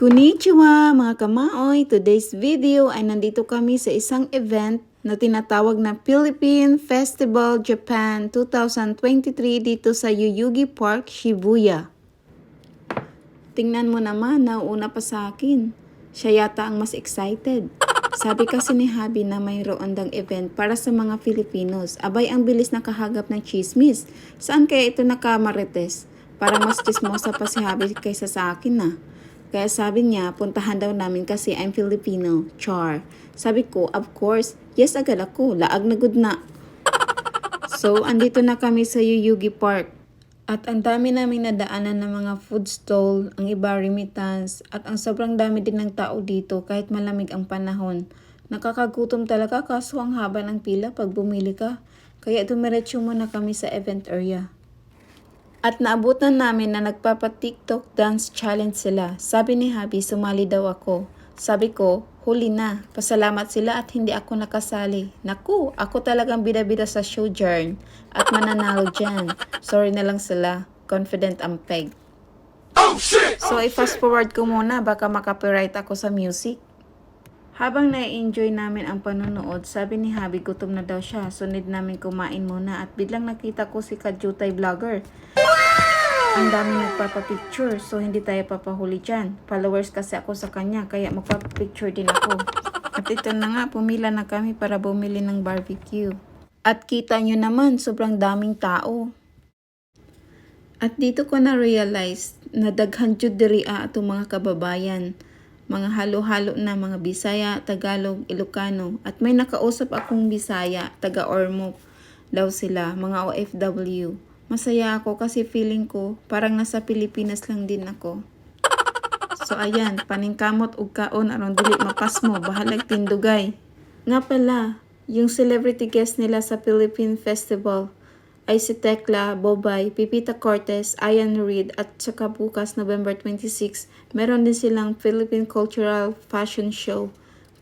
Konnichiwa mga kamaoy! Today's video ay nandito kami sa isang event na tinatawag na Philippine Festival Japan 2023 dito sa Yoyogi Park, Shibuya. Tingnan mo naman, nauuna pa sa akin. Siya yata ang mas excited. Sabi kasi ni Habi na mayroon dang event para sa mga Filipinos. Abay, ang bilis nakahagap ng chismis. Saan kaya ito nakamarites? Parang mas chismosa pa si Habi kaysa sa akin na. Kaya sabi niya, puntahan daw namin kasi I'm Filipino. Char. Sabi ko, of course, yes agad ako. Laag na good na. So, andito na kami sa Yoyogi Park. At ang dami naming nadaanan ng mga food stall, ang iba remittance, at ang sobrang dami din ng tao dito kahit malamig ang panahon. Nakakagutom talaga kaso ang haba ng pila pag bumili ka. Kaya dumiretso muna kami sa event area. At naabutan namin na nagpapa-TikTok dance challenge sila. Sabi ni Habi, sumali daw ako. Sabi ko, huli na. Pasalamat sila at hindi ako nakasali. Naku, ako talagang bida-bida sa show dyan. At mananalo dyan. Sorry na lang sila. Confident ang peg. Oh, shit! So, i-fast forward ko muna. Baka makapiright ako sa music. Habang na-enjoy namin ang panonood, sabi ni Habi gutom na daw siya. So, need namin kumain muna. At biglang nakita ko si Kajutay Vlogger. Ang dami nagpapapicture, so hindi tayo papahuli dyan. Followers kasi ako sa kanya, kaya magpapapicture din ako. At ito na nga, pumila na kami para bumili ng barbecue. At kita nyo naman, sobrang daming tao. At dito ko na-realize na daghan jud diri atong mga kababayan. Mga halo-halo na mga Bisaya, Tagalog, Ilocano. At may nakausap akong Bisaya, taga-Ormoc daw sila, mga OFW. Masaya ako kasi feeling ko parang nasa Pilipinas lang din ako. So ayan, paningkamot ug kaon aron dili mapas mo, bahalag tindugay. Nga pala, yung celebrity guest nila sa Philippine Festival ay si Tekla, Bobay, Pipita Cortez, Ian Reid at saka bukas November 26, meron din silang Philippine Cultural Fashion Show,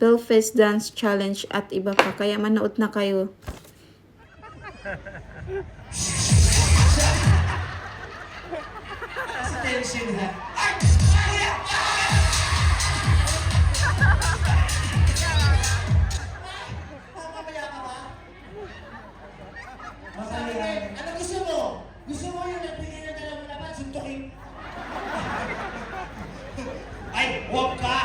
Philfest Dance Challenge at iba pa. Kaya manood na kayo. Attention ha. Papapaya ka ba? Ano gusto mo? Gusto mo yung nagbigay na dalawang laban, suntukin? Ay, huwag ka!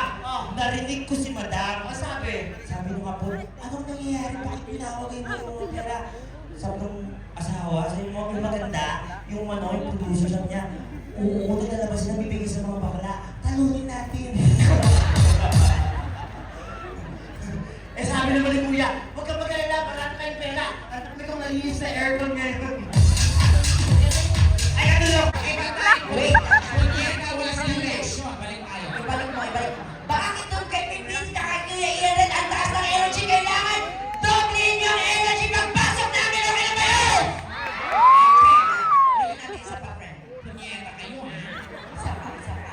Narinig ko si Madam. Ano sabi? Sabi nung nga po, anong nangyayari? Bakit pinawagay mo yung pera? Sobrang asawa, sabi mo, yung maganda, yung producer, sabi niya, oo, naglalabas na bibigay sa mga bakla, talunin natin. Sabi naman ni Kuya, huwag kang mag-alala, marami tayong pera. At kung nalinis na aircon ngayon. Ay, ano lang? Wait! Wala silang leksyon. Balik tayo. Ibalik mo, ibalik. Bakit doon kay Pipin, kahit Kuya Ian, ang taas ng energy kailangan? Doblin yung energy pagpasok namin! Okay na ba yun? Balik natin isa pa, friend. Punyeta kayo, ha? Isa pa, isa pa.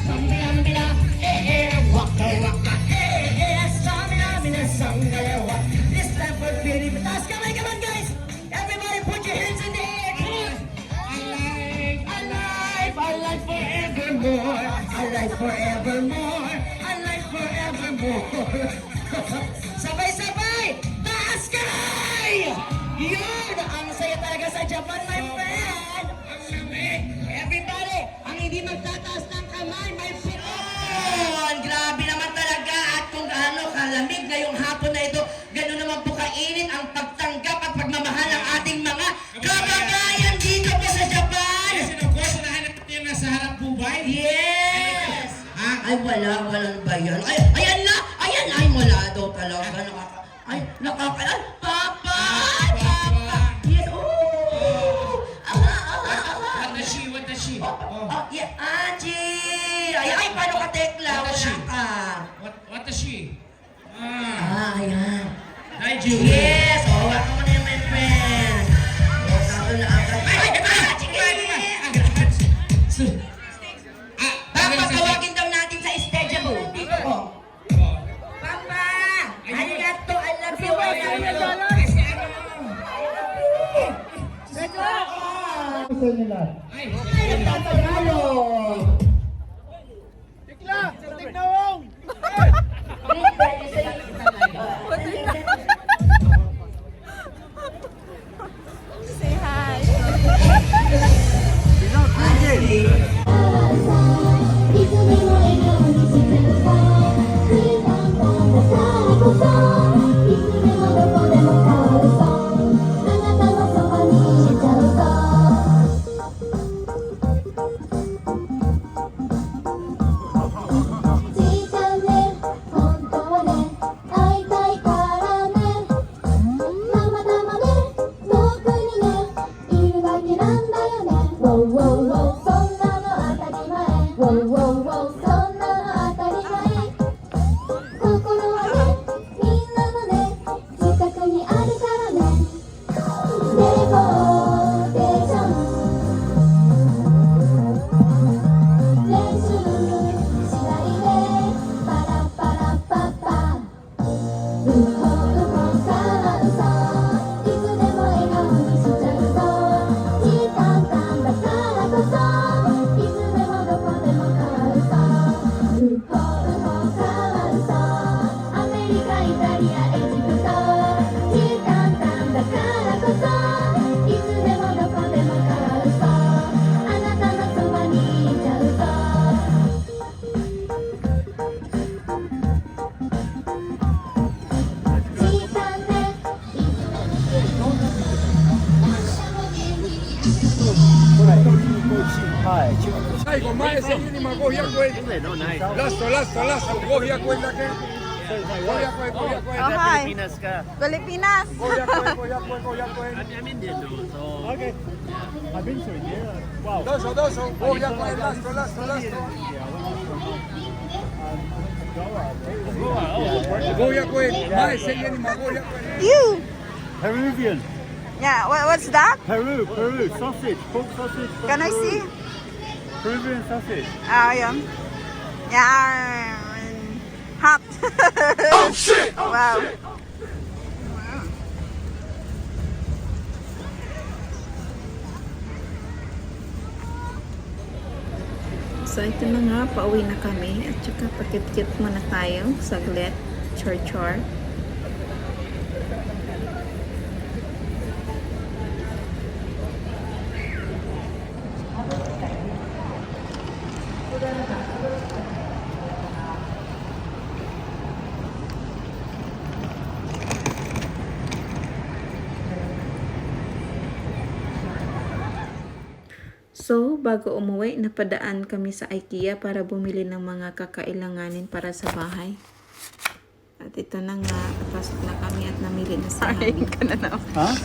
Sambila, waka, waka, sambila, sambila, this time for beauty, but that's come on, guys! Everybody put your hands in the air, come on! Alive forevermore, alive forevermore, alive forevermore. Sabay-sabay, taas kamay! Yun! Ang saya talaga sa Japan, my friend! Ang lamig! Everybody, ang hindi magtataas ng kamay, my friend! Oh, grabe naman talaga at kung gaano kalamig ngayong hapon na ito, gano'n naman po kainit ang pagtanggap at pagmamahal ng ating mga kababayan dito po sa Japan! Yes, and of course, nahanap niyo na sa harap bubay. Yes! Ay, walang ba yan? Ayan na! Ayan! Ay, wala daw talaga. Papa! Papa! Yes! Oh! What does she? What does she? Yeah! Aji! Ay, paano ka, Tekla? What does Wala she? ka! What does she? Ayan! Hi, Julie. Yes! Oh, ako mo na yung my friend! Oh, sabi na agad. Ay! Sige! Papatawagin daw natin sa stage mo. Oh. Papa! Arigato! I love you! Kasi ano? Gusto nila. Ay, salita Tagalog. Say hi. Oh, hi. Pilipinas. Okay. I've been to India. Wow. You. Peruvian. Yeah, what's that? Peru. Sausage. Pork sausage. from Can I Peru. see? Peruvian sausage. Ah, yun. Yeah. Hot. Oh, shit! Wow. So ito na nga, pauwi na kami at saka pakit-kit muna tayo saglit, chor-chor. So, bago umuwi, napadaan kami sa IKEA para bumili ng mga kakailanganin para sa bahay. At ito na nga, pasok na kami at namili na sa amin. Ka na naman. Huh?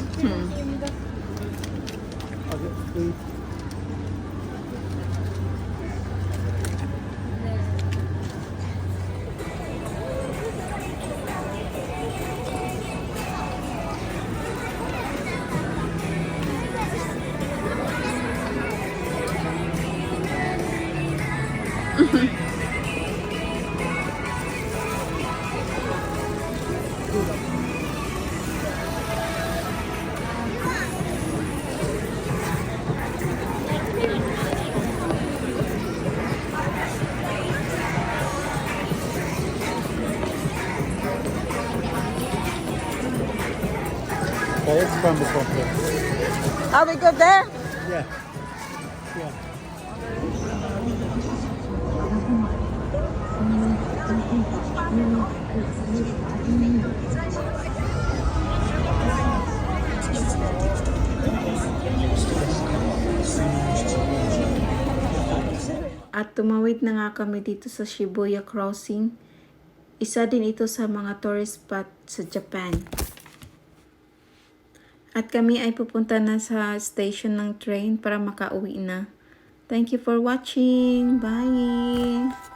Okay, it's crumble coffee. Are we good there? Yeah. Yeah. At tumawid na nga kami dito sa Shibuya Crossing. Isa din ito sa mga tourist spot sa Japan. At kami ay pupunta na sa station ng train para makauwi na. Thank you for watching. Bye!